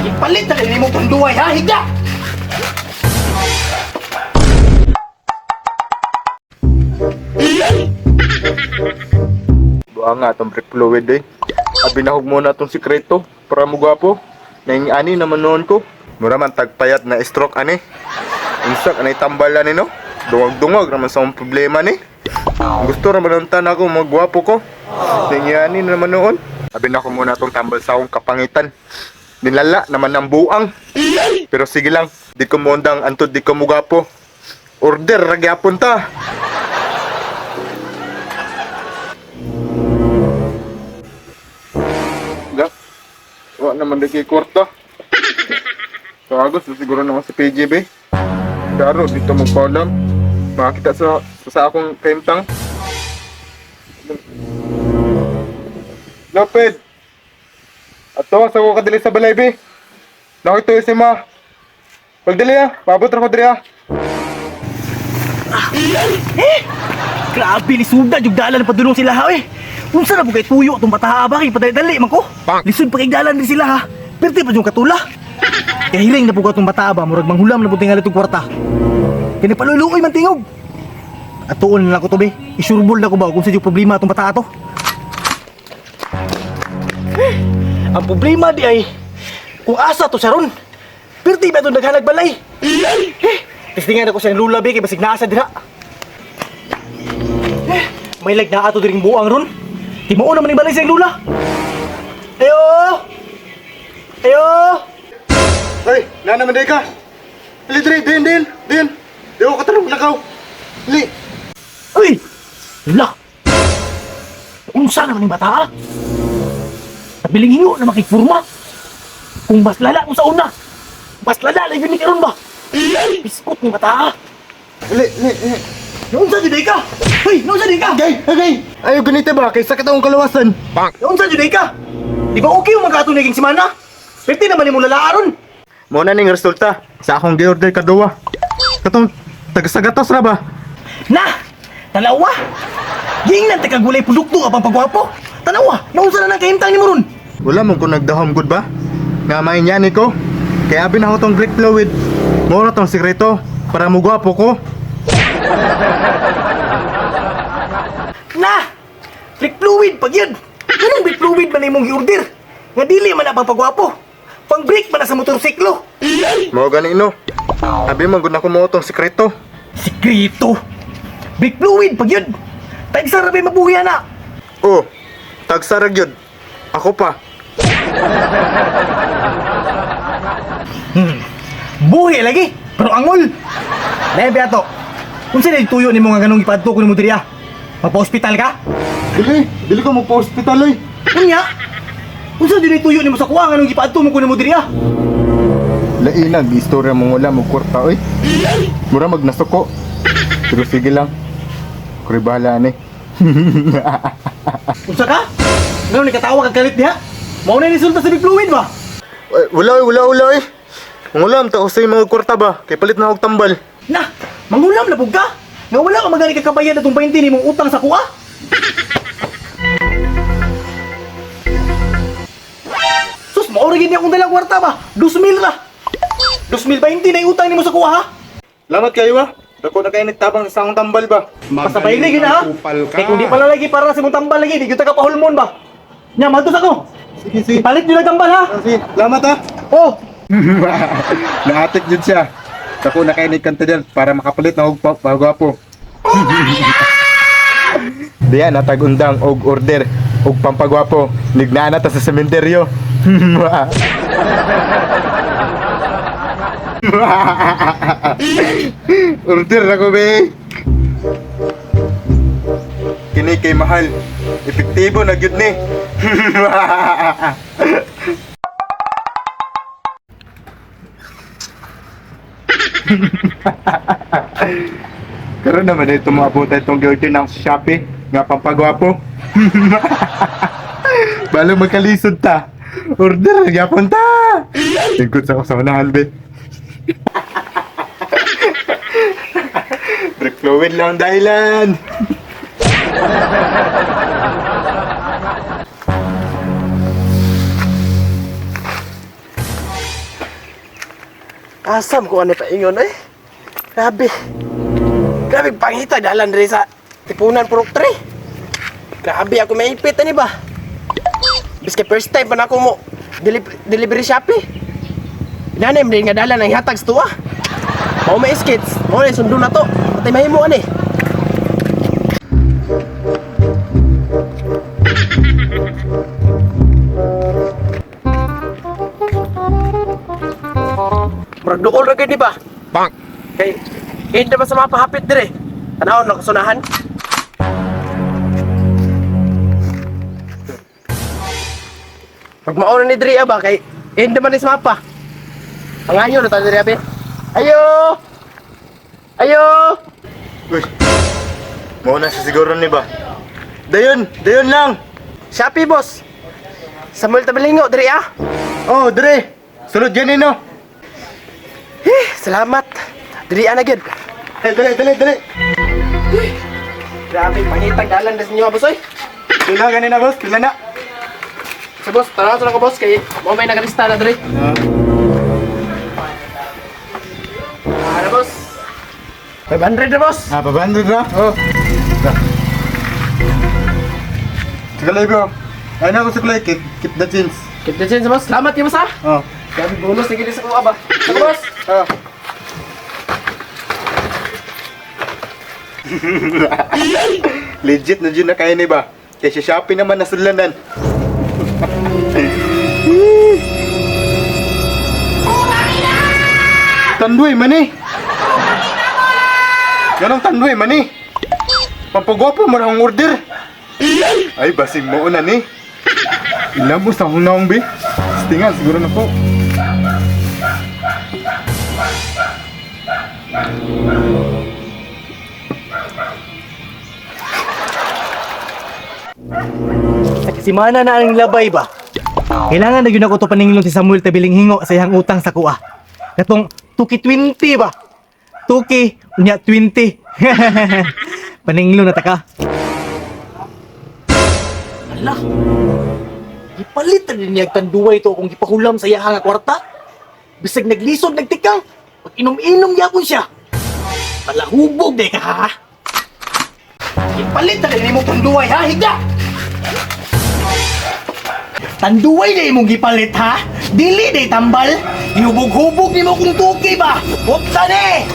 Ipalit na rin mo punduay, ha? Higa! Buha nga itong brake fluid eh. Abinahog muna itong sikreto para mo gwapo. Naing-ani naman noon ko. Mura man tagpayat na stroke ani. Insak anay tambalan ni no. Dungag-dungag naman sa akong problema ni. Gusto naman ang tanan ako magwapo ko. Naing-ani naman noon. Abinahog muna itong tambal sa akong kapangitan. Nilala naman ng buang. Pero sige lang, di ko mondang antod di ko mugapo. Order ragyapon ta. Ga. Wa naman di kay kwarta. Kagos siguro naman si PJB. Daro dito magpaulam. Makita sa akong kaimtang. Lapid. Ato sa ko kadili sa balay be. Nakito si ma. Pagdali pabot ra ko diri Grabe ni Suda, yung dalan na padulong sila ha, eh. Unsa na po kay tuyo itong bataha ba, kay padali-dali man ko. Lisod pa kay dalan din sila ha. Pero di pa yung katula. Kaya hiling na po ka itong bataha ba, murag manghulam na po tingali itong kwarta. Kaya nagpaluloy man tingog. At tuon na lang ko to be, isurbol na ko ba kung sa yung problema itong bataha to. Ang problema di ay, kung asa to siya ron. Pero di ba itong naghanag balay? Testingan ako siyang lula be, kay basig naasa dira. May lag na ato diring buang ron. Timuon naman yung balay siyang lula. Ayo! Ayo! Ay, na naman day ka. Dili diri, din. Di ako katarong lakaw. Dili. Uy! Lula! Unsa naman yung bata ha? Nabiling hingo na makikpurma. Kung mas lala mo sa una, mas lala lang yun ni karon ba? Biskot ni bata ha? Dili. Unsa juday ka? Hoy, unsa juday ka? Okay. Ayaw ganito ba? Kaysa katawang kalawasan. Unsa juday ka? Di ba okay yung magkato naging simana? Pwede naman yung lalaaron. Muna ning resulta sa akong gi-order kaduwa. Katong tagasagatos ra ba? Na! Tanawa! Gingnan te kagulay produkto ka pang pagwapo. Tanawa! Naunsa na nang kahimtang ni mo ron? Wala mo kung nagdahom good ba? Nga mainyan ko. Kaya abin ako tong brake fluid. Mura tong sikreto para mo gwapo ko. Na! Brake fluid pag yan! Anong brake fluid man imong i-order? Nga dili man na pang pagwapo. Pang brake man na sa motorsiklo. Mao gani no. Abi man gud na ko mo tong sikreto. Sikrito! Brake fluid pag yun! Taig sa rabi mabuhi na! Oh, tagsarag yun. Ako pa. Buhi lagi! Pero angol! Lebe ato! Kung saan yung tuyo ni mo nga ganong ipadto ko ni mo diriya? Mapa-hospital ka? Dili ko mo pa hospital oy. Unya! Kung saan yung tuyo ni mo sa kuha nga nung ipadto mo ko ni mo diriya? Lainag istorya mo wala mo kwarta oy. Mura magnasuko. Pero sige lang. Kuri bahala ni. Unsa ka? Ganun ni katawa kag kalit diha? Mao na ni resulta sa big fluid ba? Wala oy. Ngulam ta usay mga kwarta ba? Kay palit na og tambal. Na! Mangulam na pug ka! Nga wala ka magani kakabayad atong 20 ni mong utang sa kuha? Sus, maorigin niya akong dalang kwarta ba? 2,000 ra! 2,020 na yung utang ni mo sa kuha ha? Salamat kayo ba? Dako na kayo nagtabang sa akong tambal ba? Pasabay lagi na ha? Kaya kung di pala lagi para sa mong tambal lagi, di kita ka pahulmon ba? Nya, matos ako! Sige. Ipalit nyo na tambal ha? Sige, salamat ha. Oh! Naatik yun siya. Dako na kayo nagkanta dyan para makapalit na og pagwapo. Diyan natagundang og order og pampagwapo. Nignana ta sa sementeryo. Order ako be. Kini kay mahal. Epektibo na gyud ni. Karon naman ito maabot itong order ng Shopee nga pampagwapo. Balo magkalisod ta. Order gyapon ta. Tingkod sa unahan be. Brake fluid lang dahilan. Asam ko ano pa ingon eh. Grabe. Grabe pangita dalan diri sa Tipunan Purok 3. Grabe ako maipit ani ba. Biske first time pa na ako mo delivery Shopee. Inanim din nga dalan ang hatag sa tuwa. Mao may skits, mao na sundo na to. Patay mahimo ani. Murag duol ra gid di ba? Bang! Kay hindi ba sa mga pahapit dire? Tanawon na kusunahan. Pag mauna ni Dria ba kay hindi man ni sa mapa. Panganyo na tayo Dria be. Ayo! Ayo! Uy! Mauna siya siguro ni ba? Dayon! Dayon lang! Shopee boss. Samuel Tabalingo Dria. Oh, Dre! Sulod yan no? Salamat. Dria na gyud. Dali! Grabe pangitag dalan sa inyo boss oy. Pila ganina boss, pila na? So boss, tara sa ko boss kay mo may nagalista na Dre. Ano boss? 500 na boss. Pabandod na? Oh. Sige bro. Ayun ako sa play, keep the change. Keep the change boss. Salamat kayo boss ha. Oh. Grabe bonus na gili sa kuha ba. Ano boss? Oh. Legit na dyan na kaya ni ba? Kaya si Shopee naman nasulanan. Tanduy mani. Ganong tanduy mani. Pampagwapo mo na ang order. Ay basing mo na ni. Ilan mo sa hunawang bi? Tingan siguro na po. Si mana na ang labay ba? Kailangan na yun ako to paningilon si Samuel Tabiling hingo sa iyang utang sa kuha. Katong tuki 20 ba? Tuki, unya 20. Paningilon na taka. Ala, ipalit na din niya tanduay to kung ipahulam sa iyang kwarta. Bisag naglisod, nagtikang. Pag inom-inom yapon siya. Malahubog de ka ha. Ipalit na din mo tanduay ha, higa! Tanduay na imong gipalit ha? Dili na tambal? Ihubog-hubog ni mo kung tuki ba? Bukta ni!